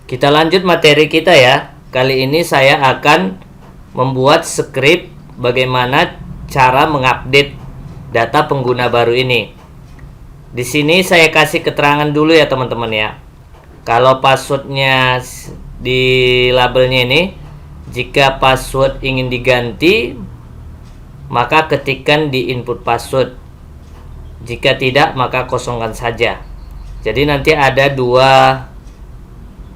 Kita lanjut materi kita ya. Kali ini saya akan membuat skrip bagaimana cara mengupdate data pengguna baru ini. Di sini saya kasih keterangan dulu ya teman-teman ya. Kalau passwordnya di labelnya ini, jika password ingin diganti, maka ketikkan di input password. Jika tidak, maka kosongkan saja. Jadi nanti ada dua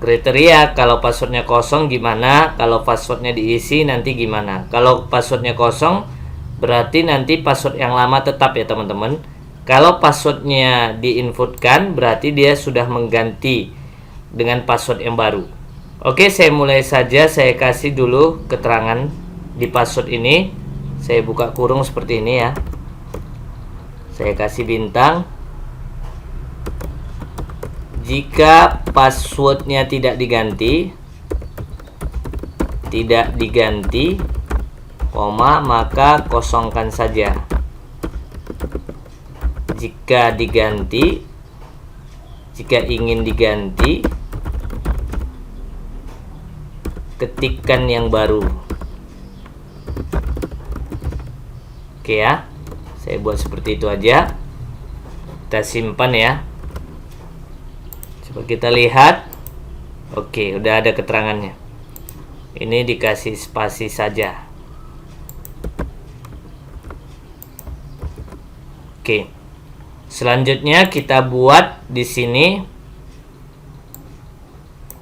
kriteria. Kalau passwordnya kosong gimana, kalau passwordnya diisi nanti gimana. Kalau passwordnya kosong berarti nanti password yang lama tetap ya teman-teman. Kalau passwordnya diinputkan berarti dia sudah mengganti dengan password yang baru. Oke, saya mulai saja. Saya kasih dulu keterangan di password ini. Saya buka kurung seperti ini ya. Saya kasih bintang. Jika passwordnya tidak diganti, koma, maka kosongkan saja. Jika ingin diganti, ketikkan yang baru. Oke ya, saya buat seperti itu aja. Kita simpan ya. Coba kita lihat. Oke, udah ada keterangannya. Ini dikasih spasi saja. Oke. Selanjutnya kita buat di sini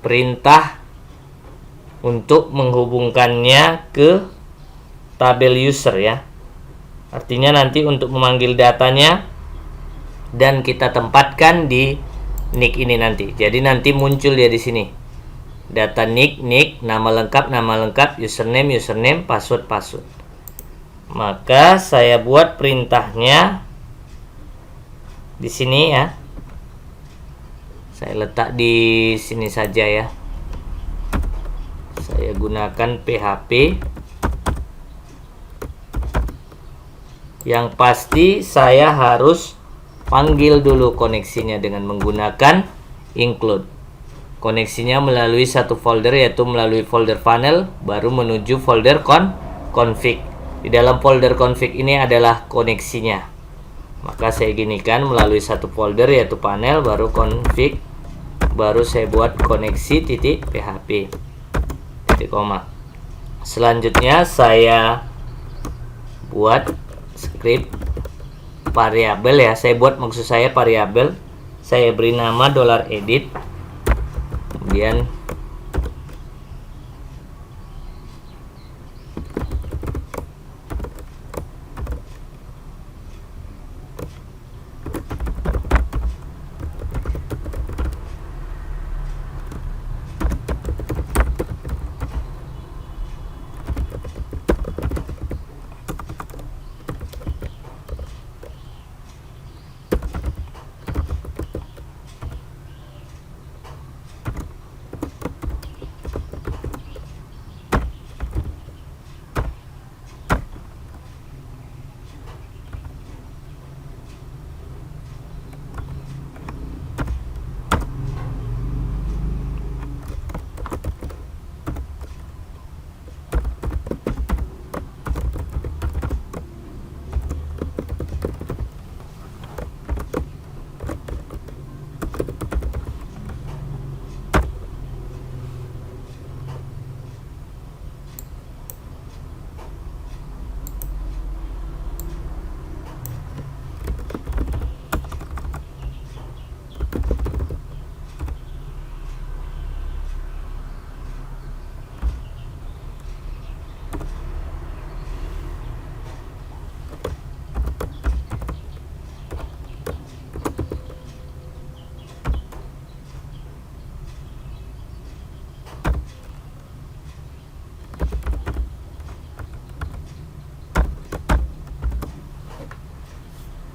perintah untuk menghubungkannya ke tabel user ya. Artinya nanti untuk memanggil datanya dan kita tempatkan di nick ini nanti. Jadi nanti muncul dia di sini. Data nick, nama lengkap, username, password. Maka saya buat perintahnya di sini ya. Saya letak di sini saja ya. Saya gunakan PHP. Yang pasti saya harus panggil dulu koneksinya dengan menggunakan include. Koneksinya melalui satu folder, yaitu melalui folder panel, baru menuju folder config. Di dalam folder config ini adalah koneksinya. Maka saya ginikan melalui satu folder, yaitu panel, baru config, baru saya buat koneksi .php titik koma. Selanjutnya saya buat script variabel ya. Saya buat, maksud saya variabel. Saya beri nama $edit. Kemudian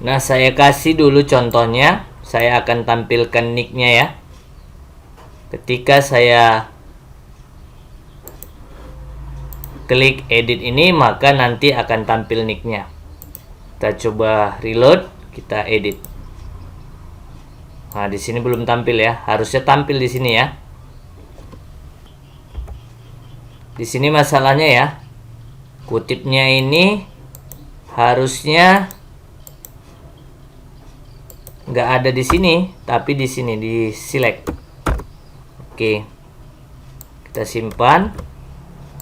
nah, saya kasih dulu contohnya. Saya akan tampilkan nicknya ya. Ketika saya klik edit ini, maka nanti akan tampil nicknya. Kita coba reload, kita edit. Nah, di sini belum tampil ya. Harusnya tampil di sini ya. Di sini masalahnya ya, kutipnya ini harusnya nggak ada di sini, tapi di sini di select. Oke, kita simpan,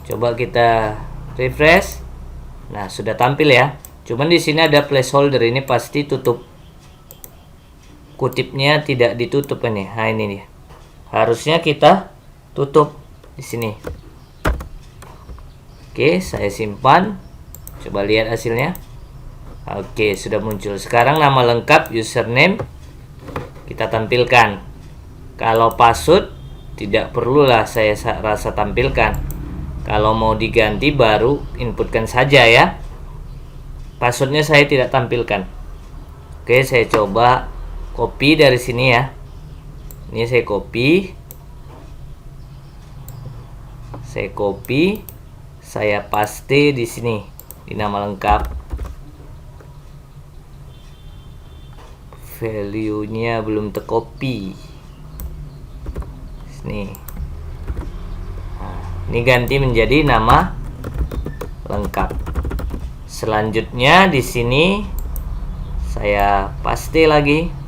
coba kita refresh. Nah, sudah tampil ya. Cuman di sini ada placeholder, ini pasti tutup. Kutipnya tidak ditutup ini. Nah, ini dia. Harusnya kita tutup di sini. Oke, saya simpan. Coba lihat hasilnya. Oke, sudah muncul. Sekarang nama lengkap, username kita tampilkan. Kalau password tidak perlulah saya rasa tampilkan. Kalau mau diganti baru inputkan saja ya. Passwordnya saya tidak tampilkan. Oke, saya coba copy dari sini ya. Ini saya copy. Saya paste di sini di nama lengkap. Value-nya belum tercopy. Sini. Nah, ini ganti menjadi nama lengkap. Selanjutnya di sini saya paste lagi.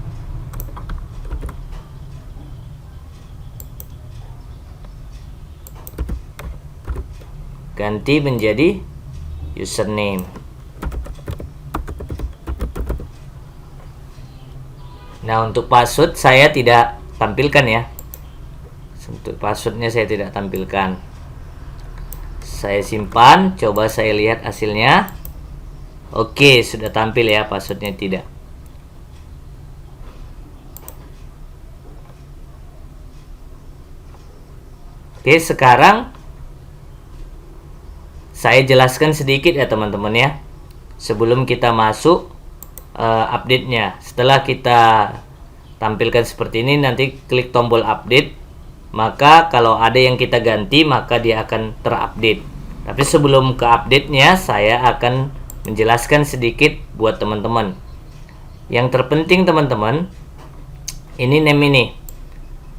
Ganti menjadi username. Nah, untuk password saya tidak tampilkan ya. Untuk passwordnya saya tidak tampilkan. Saya simpan, coba saya lihat hasilnya. Oke, sudah tampil ya, passwordnya tidak. Oke, sekarang saya jelaskan sedikit ya teman-teman ya, sebelum kita masuk update-nya. Setelah kita tampilkan seperti ini, nanti klik tombol update, maka kalau ada yang kita ganti maka dia akan terupdate. Tapi sebelum ke update-nya, saya akan menjelaskan sedikit buat teman-teman. Yang terpenting teman-teman, ini name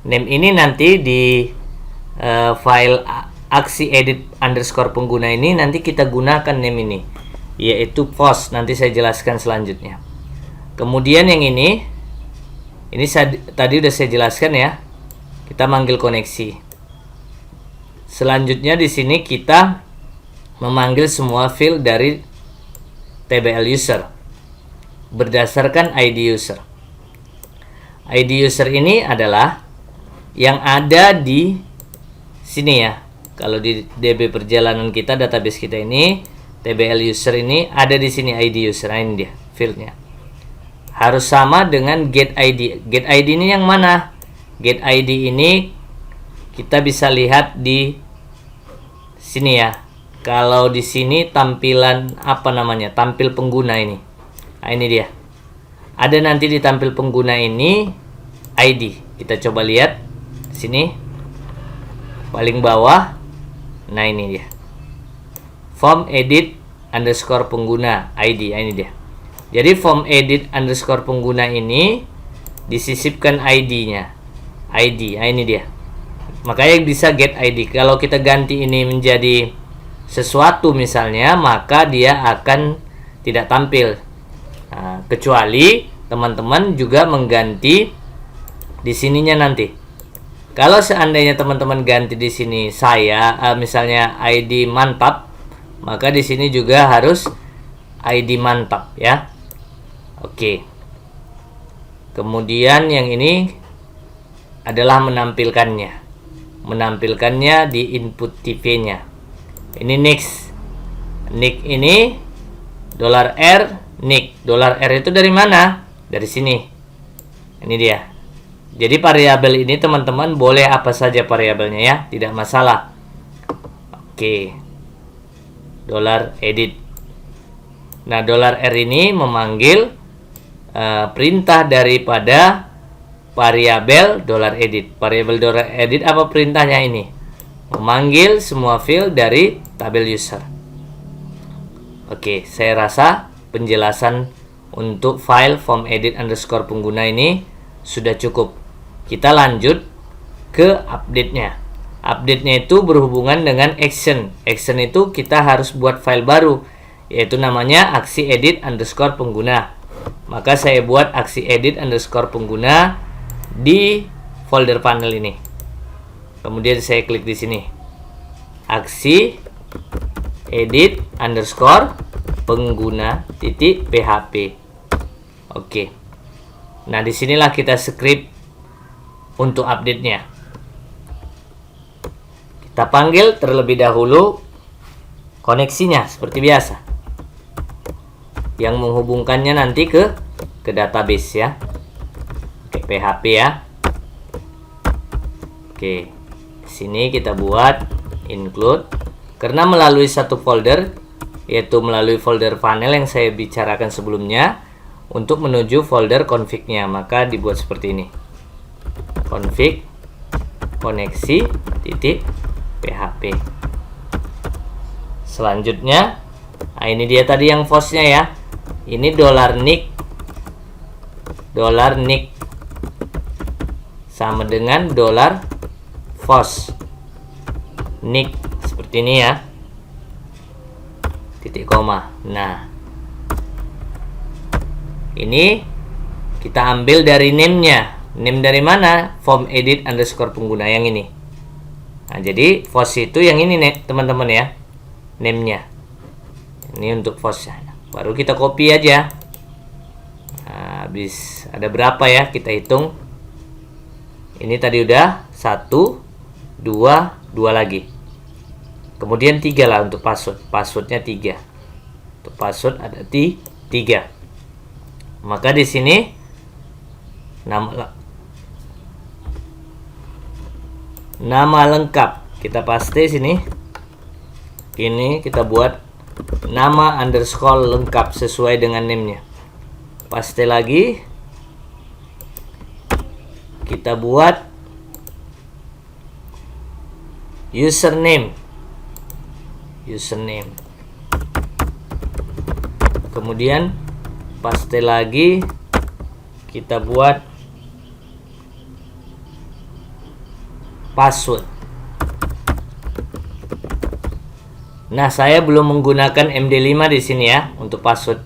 ini nanti di file aksi edit underscore pengguna ini nanti kita gunakan name ini, yaitu post. Nanti saya jelaskan selanjutnya. Kemudian yang ini tadi udah saya jelaskan ya. Kita manggil koneksi. Selanjutnya di sini kita memanggil semua field dari TBL user berdasarkan ID user. ID user ini adalah yang ada di sini ya. Kalau di DB perjalanan kita, database kita ini, TBL user ini ada di sini ID user. Nah, ini dia fieldnya. Harus sama dengan get ID. Get ID ini yang mana? Get ID ini kita bisa lihat di sini ya. Kalau di sini tampilan apa namanya? Tampil pengguna ini. Nah, ini dia. Ada nanti di tampil pengguna ini ID. Kita coba lihat sini. Paling bawah. Nah, ini dia. Form edit underscore pengguna ID. Nah, ini dia. Jadi form edit underscore pengguna ini disisipkan ID-nya. ID. Nah, ini dia. Makanya bisa get ID. Kalau kita ganti ini menjadi sesuatu misalnya, maka dia akan tidak tampil. Nah, kecuali teman-teman juga mengganti di sininya nanti. Kalau seandainya teman-teman ganti di sini misalnya ID mantap, maka di sini juga harus ID mantap ya. Oke. Kemudian yang ini adalah menampilkannya di input TV-nya. Ini next. Nick ini $R nick. $R itu dari mana? Dari sini. Ini dia. Jadi variabel ini teman-teman boleh apa saja variabelnya ya, tidak masalah. Oke. $edit. Nah, $R ini memanggil perintah daripada variabel $edit. Variabel $edit apa perintahnya ini? Memanggil semua field dari tabel user. Oke, saya rasa penjelasan untuk file form edit underscore pengguna ini sudah cukup. Kita lanjut ke update-nya. Update-nya itu berhubungan dengan action. Action itu kita harus buat file baru, yaitu namanya aksi edit underscore pengguna. Maka saya buat aksi edit underscore pengguna di folder panel ini. Kemudian saya klik di sini. Aksi edit underscore pengguna titik php. Oke. Nah, disinilah kita script untuk update-nya. Kita panggil terlebih dahulu koneksinya seperti biasa, yang menghubungkannya nanti ke database ya. Oke, PHP ya. Oke, sini kita buat include, karena melalui satu folder, yaitu melalui folder panel yang saya bicarakan sebelumnya, untuk menuju folder config-nya, maka dibuat seperti ini. Config koneksi titik PHP. Selanjutnya, nah ini dia tadi yang FOSS-nya ya. Ini $nick sama dengan $FOSS nick seperti ini ya. Titik koma. Nah, ini kita ambil dari name-nya. Name dari mana? Form edit underscore pengguna yang ini. Nah, jadi FOSS itu yang ini nih teman-teman ya, name-nya. Ini untuk FOSS-nya. Baru kita copy aja. Nah, habis ada berapa ya, kita hitung. Ini tadi udah 1, 2 lagi. Kemudian 3 lah untuk password. Passwordnya 3. Untuk password ada 3. Maka di sini nama lengkap kita paste sini. Ini kita buat nama underscore lengkap sesuai dengan name-nya. Paste lagi. Kita buat username. Kemudian paste lagi, kita buat password. Nah, saya belum menggunakan MD5 di sini ya untuk password.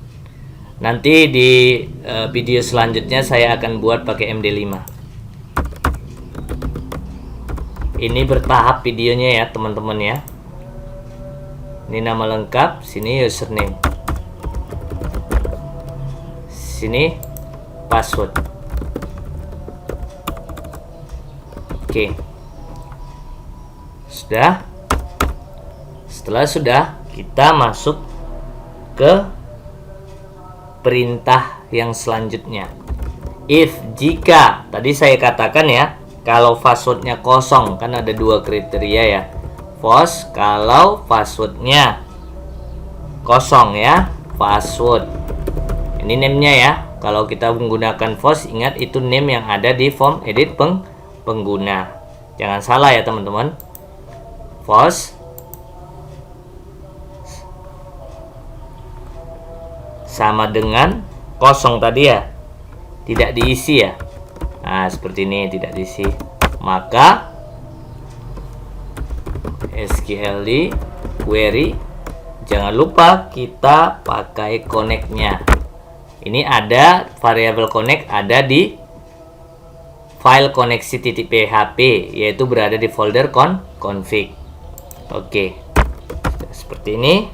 Nanti di video selanjutnya saya akan buat pakai MD5. Ini bertahap videonya ya, teman-teman ya. Ini nama lengkap, sini username. Sini password. Oke. Sudah. Setelah sudah, kita masuk ke perintah yang selanjutnya. If jika tadi saya katakan ya, kalau passwordnya kosong, kan ada 2 kriteria ya. FOSS kalau passwordnya kosong ya, password. Ini name-nya ya. Kalau kita menggunakan FOSS, ingat itu name yang ada di form edit pengguna. Jangan salah ya teman-teman. FOSS sama dengan kosong tadi ya, tidak diisi ya. Nah, seperti ini tidak diisi. Maka SQL query, jangan lupa kita pakai connect-nya. Ini ada variabel connect ada di file koneksi.php, yaitu berada di folder config. Oke. Seperti ini.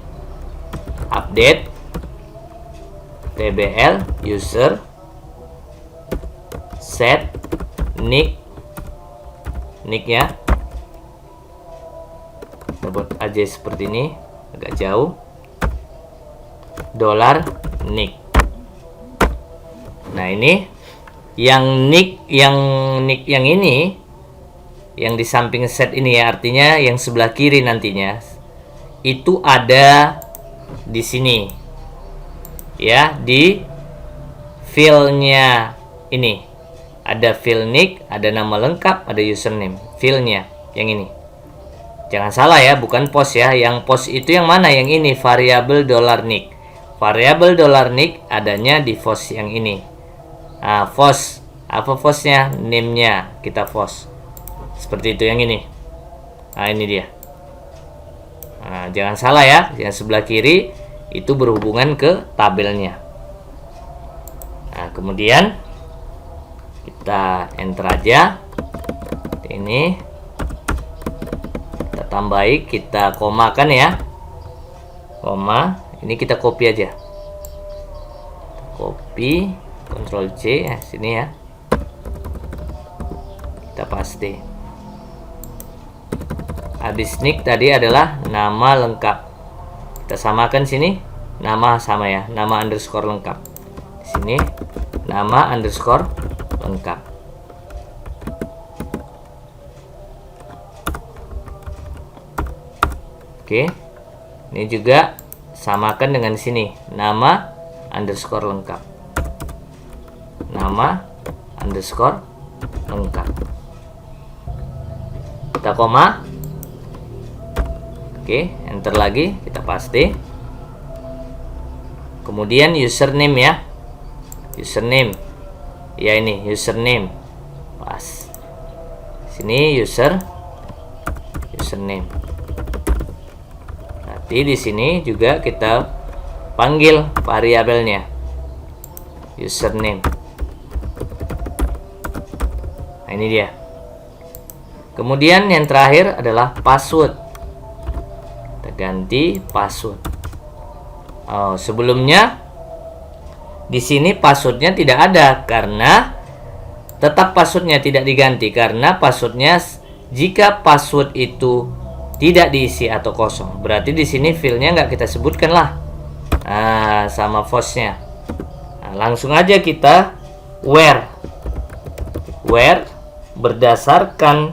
Update tbl user set nick ya. Kita buat aja seperti ini, agak jauh. $nick. Nah, ini yang nick yang ini, yang di samping set ini ya, artinya yang sebelah kiri nantinya itu ada di sini ya, di filenya ini ada fill nick, ada nama lengkap, ada username. Filenya yang ini, jangan salah ya, bukan post ya. Yang post itu yang mana? Yang ini, variabel $nick. Variabel $nick adanya di FOSS yang ini. Nah, FOSS apa FOSS-nya? Name-nya kita FOSS seperti itu yang ini. Nah, ini dia. Nah, jangan salah ya, yang sebelah kiri itu berhubungan ke tabelnya. Nah, kemudian kita enter aja. Ini kita tambahi, kita komakan ya. Koma, ini kita copy aja. Copy, Ctrl C ya, sini ya. Kita paste. Habis nick tadi adalah nama lengkap. Kita samakan sini, nama sama ya, nama underscore lengkap. Di sini nama underscore lengkap. Oke. Ini juga samakan dengan sini, nama underscore lengkap. Nama underscore lengkap. Kita koma. Oke, enter lagi, kita paste. Kemudian username ya. Username. Ya ini username. Pas. Sini username. Nanti di sini juga kita panggil variabelnya. Username. Nah, ini dia. Kemudian yang terakhir adalah password. Ganti password. Oh, sebelumnya di sini passwordnya tidak ada karena tetap passwordnya tidak diganti karena passwordnya jika password itu tidak diisi atau kosong berarti di sini fieldnya nggak kita sebutkan lah. Nah, sama fostnya. Nah, langsung aja kita where berdasarkan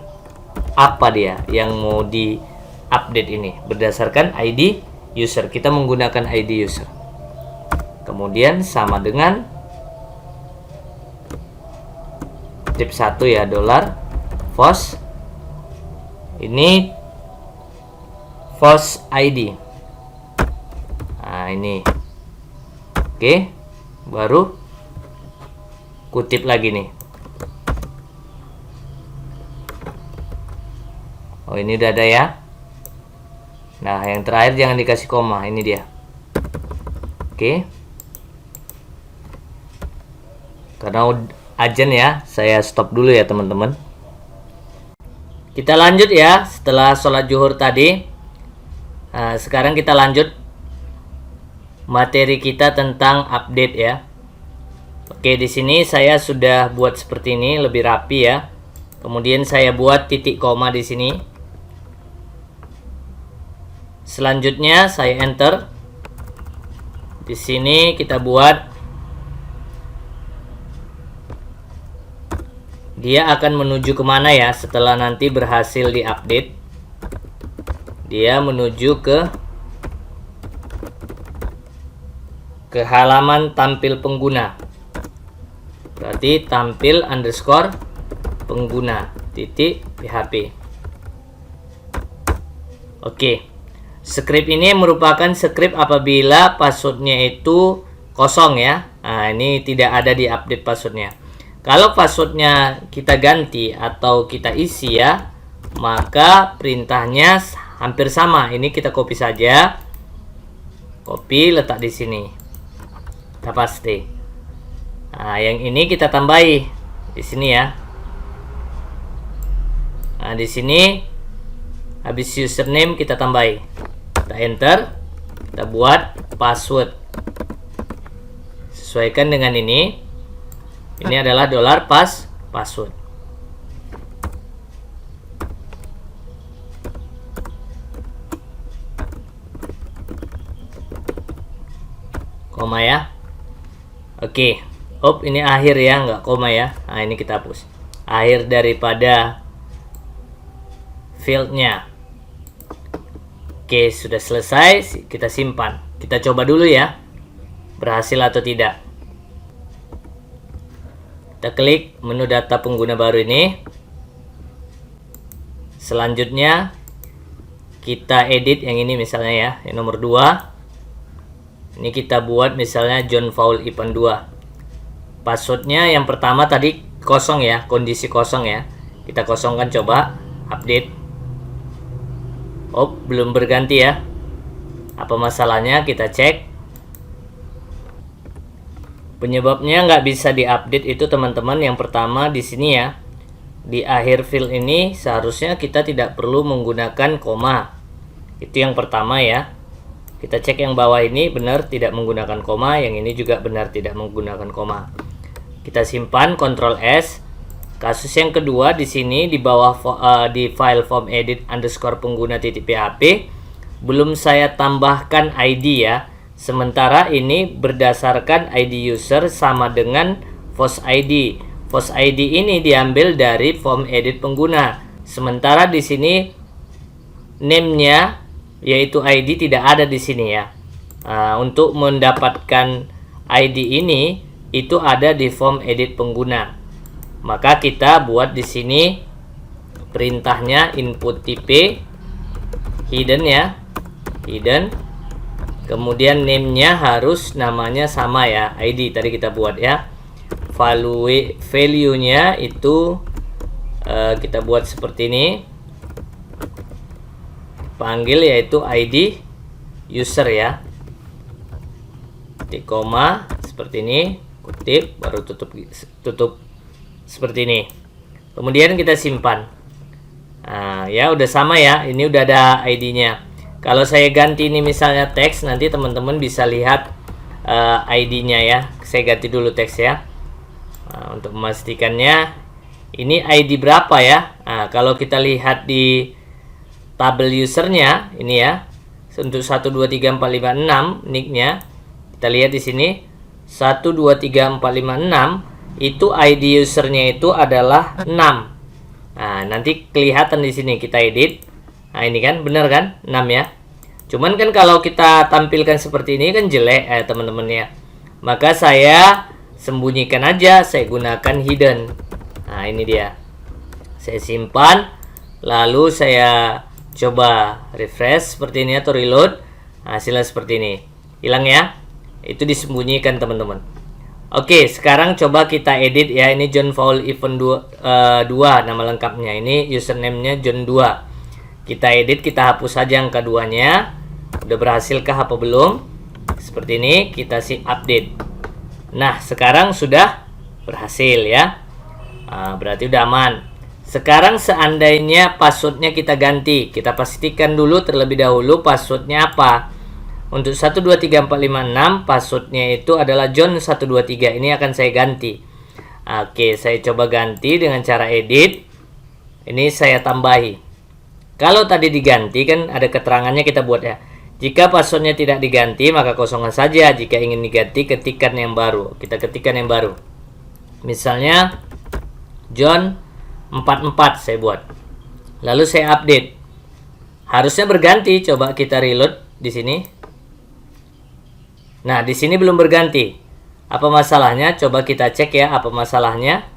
apa dia yang mau di update ini berdasarkan ID user. Kita menggunakan ID user. Kemudian sama dengan tip 1 ya, $post. Ini post ID. Nah, ini. Oke. Baru kutip lagi nih. Oh, ini udah ada ya. Nah, yang terakhir jangan dikasih koma, ini dia. Oke. Karena urgent ya, saya stop dulu ya teman-teman. Kita lanjut ya, setelah sholat zuhur tadi. Nah, sekarang kita lanjut materi kita tentang update ya. Oke, di sini saya sudah buat seperti ini, lebih rapi ya. Kemudian saya buat titik koma di sini. Selanjutnya saya enter. Di sini kita buat dia akan menuju kemana ya setelah nanti berhasil diupdate. Dia menuju ke halaman tampil pengguna. Berarti tampil underscore pengguna titik php. Oke. Script ini merupakan script apabila passwordnya itu kosong ya. Nah, ini tidak ada di update passwordnya. Kalau passwordnya kita ganti atau kita isi ya, maka perintahnya hampir sama. Ini kita copy saja. Copy, letak di sini. Kita paste. Nah, yang ini kita tambahi di sini ya. Nah, di sini habis username kita tambahi. Kita enter, kita buat password sesuaikan dengan ini adalah $password. Koma ya. Oke. Ini akhir ya, nggak koma ya. Nah, ini kita hapus akhir daripada fieldnya. Oke, sudah selesai, kita simpan. Kita coba dulu ya, berhasil atau tidak. Kita klik menu data pengguna baru ini. Selanjutnya kita edit yang ini misalnya ya, yang nomor 2. Ini kita buat misalnya John Paul Ipan 2. Passwordnya yang pertama tadi kosong ya, kondisi kosong ya. Kita kosongkan, coba update. Oh, belum berganti ya. Apa masalahnya? Kita cek. Penyebabnya nggak bisa diupdate itu teman-teman, yang pertama di sini ya, di akhir field ini seharusnya kita tidak perlu menggunakan koma. Itu yang pertama ya. Kita cek yang bawah ini benar tidak menggunakan koma, yang ini juga benar tidak menggunakan koma. Kita simpan, Ctrl S. Kasus yang kedua di sini di bawah di file form edit underscore pengguna .php belum saya tambahkan ID ya. Sementara ini berdasarkan ID user sama dengan post ID. Post ID ini diambil dari form edit pengguna. Sementara di sini name-nya yaitu ID tidak ada di sini ya. Untuk mendapatkan ID ini itu ada di form edit pengguna. Maka kita buat di sini perintahnya input tipe hidden ya. Hidden. Kemudian name-nya harus namanya sama ya, ID tadi kita buat ya. Value-nya itu kita buat seperti ini. Panggil yaitu ID user ya. Titik koma seperti ini, kutip baru tutup seperti ini. Kemudian kita simpan. Ya udah sama ya, ini udah ada ID-nya. Kalau saya ganti ini misalnya teks, nanti teman-teman bisa lihat ID-nya ya. Saya ganti dulu teks ya. Untuk memastikannya, ini ID berapa ya? Kalau kita lihat di tabel usernya, ini ya, untuk 123456 nicknya, kita lihat di sini 123456 itu ID usernya itu adalah 6. Nanti kelihatan di sini kita edit. Nah ini kan benar kan 6 ya. Cuman kan kalau kita tampilkan seperti ini kan jelek teman-teman ya. Maka saya sembunyikan aja, saya gunakan hidden. Nah ini dia. Saya simpan, lalu saya coba refresh seperti ini atau reload. Hasilnya seperti ini. Hilang ya. Itu disembunyikan teman-teman. Oke, sekarang coba kita edit ya. Ini John Fowl Event 2 nama lengkapnya. Ini username-nya John 2. Kita edit, kita hapus saja yang keduanya. Udah berhasilkah apa belum? Seperti ini, kita update. Nah, sekarang sudah berhasil ya. Berarti udah aman. Sekarang seandainya passwordnya kita ganti, kita pastikan dulu terlebih dahulu passwordnya apa. Untuk 123456 passwordnya itu adalah John123. Ini akan saya ganti. Oke, saya coba ganti dengan cara edit. Ini saya tambahi. Kalau tadi diganti kan ada keterangannya kita buat ya. Jika passwordnya tidak diganti maka kosongkan saja. Jika ingin diganti ketikkan yang baru. Kita ketikkan yang baru. Misalnya John 44 saya buat. Lalu saya update. Harusnya berganti. Coba kita reload di sini. Nah, di sini belum berganti. Apa masalahnya? Coba kita cek ya apa masalahnya.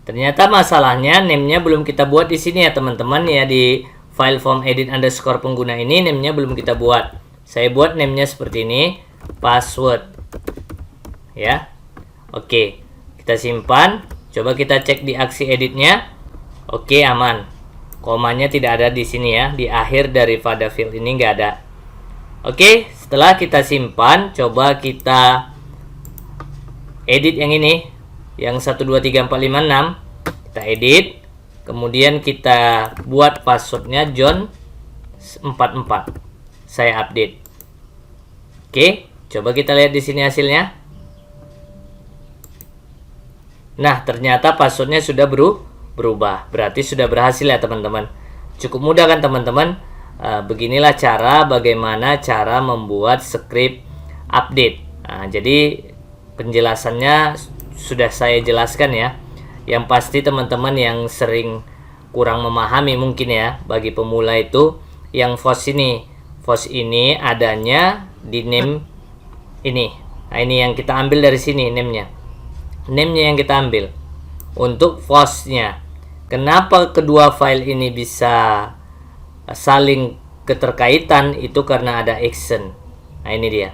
Ternyata masalahnya name-nya belum kita buat di sini ya teman-teman ya, di file form edit underscore pengguna ini name-nya belum kita buat. Saya buat name-nya seperti ini, password. Ya. Oke, kita simpan. Coba kita cek di aksi editnya. Oke, aman. Komanya tidak ada di sini ya, di akhir daripada field ini nggak ada. Oke, setelah kita simpan, coba kita edit yang ini. Yang 123456 kita edit, kemudian kita buat passwordnya John 44. Saya update. Oke, coba kita lihat di sini hasilnya. Nah, ternyata passwordnya sudah berubah. Berarti sudah berhasil ya teman-teman. Cukup mudah kan teman-teman? Beginilah bagaimana cara membuat script update. Jadi penjelasannya sudah saya jelaskan ya. Yang pasti teman-teman yang sering kurang memahami mungkin ya, bagi pemula itu yang force ini adanya di name ini. Nah, ini yang kita ambil dari sini name-nya yang kita ambil untuk force-nya. Kenapa kedua file ini bisa saling keterkaitan? Itu karena ada action. Nah ini dia,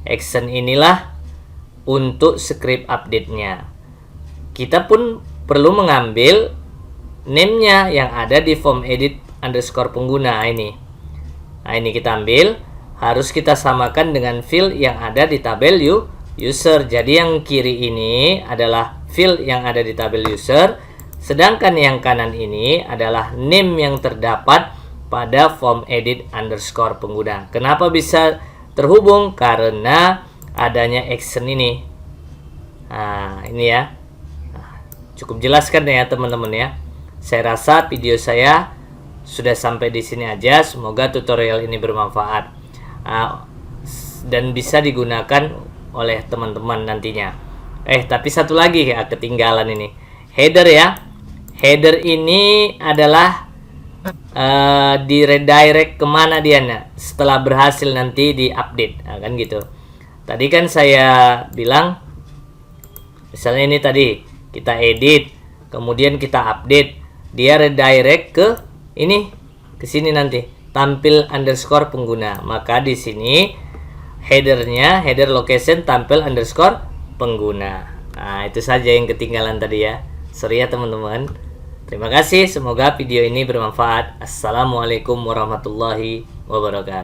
action inilah untuk script update-nya. Kita pun perlu mengambil name-nya yang ada di form edit underscore pengguna ini. Nah, ini kita ambil, harus kita samakan dengan field yang ada di tabel user. Jadi yang kiri ini adalah field yang ada di tabel user, sedangkan yang kanan ini adalah name yang terdapat pada form edit underscore pengguna. Kenapa bisa terhubung? Karena adanya action ini. Nah, ini ya. Cukup jelaskan ya teman-teman ya. Saya rasa video saya sudah sampai di sini aja. Semoga tutorial ini bermanfaat dan bisa digunakan oleh teman-teman nantinya. Tapi satu lagi ya, ketinggalan ini. Header ya. Header ini adalah di redirect kemana dia setelah berhasil nanti diupdate. Nah, kan gitu. Tadi kan saya bilang, misalnya ini tadi kita edit, kemudian kita update, dia redirect ke ini, ke sini nanti tampil underscore pengguna. Maka di sini headernya, header location tampil underscore pengguna. Nah, itu saja yang ketinggalan tadi ya. Sorry ya teman-teman. Terima kasih, semoga video ini bermanfaat. Assalamualaikum warahmatullahi wabarakatuh.